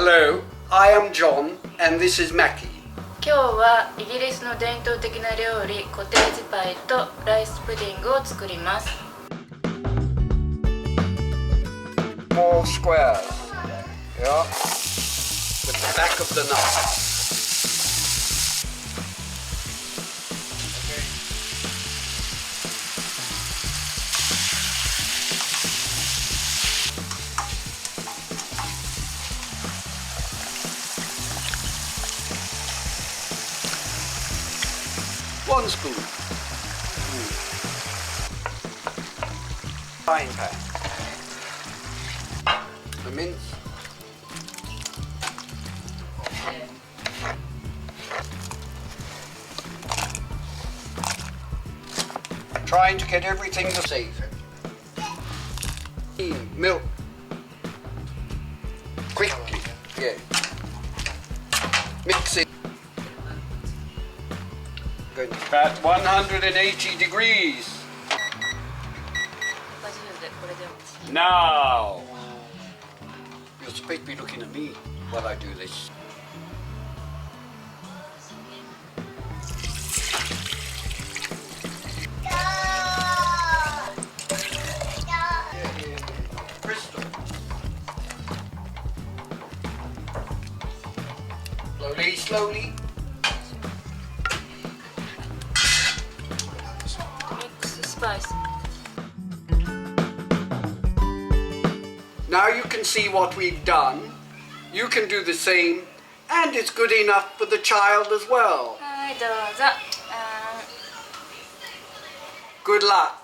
Hello, I am John and this is Mackie. 今日はイギリスの伝統的な料理コテージパイとライスプディングを作ります。Small squares, yeah, with the back of the knife. One spoon. Frying pan. The mince. Trying to get everything to save. Milk. Quickly. Yeah. Mix it. Good. At 180 degrees. Now, you're supposed to be looking at me while I do this. Crystal. Slowly, slowly. Spice. Now you can see what we've done. You can do the same, and it's good enough for the child as well. はい、どうぞ。Good luck.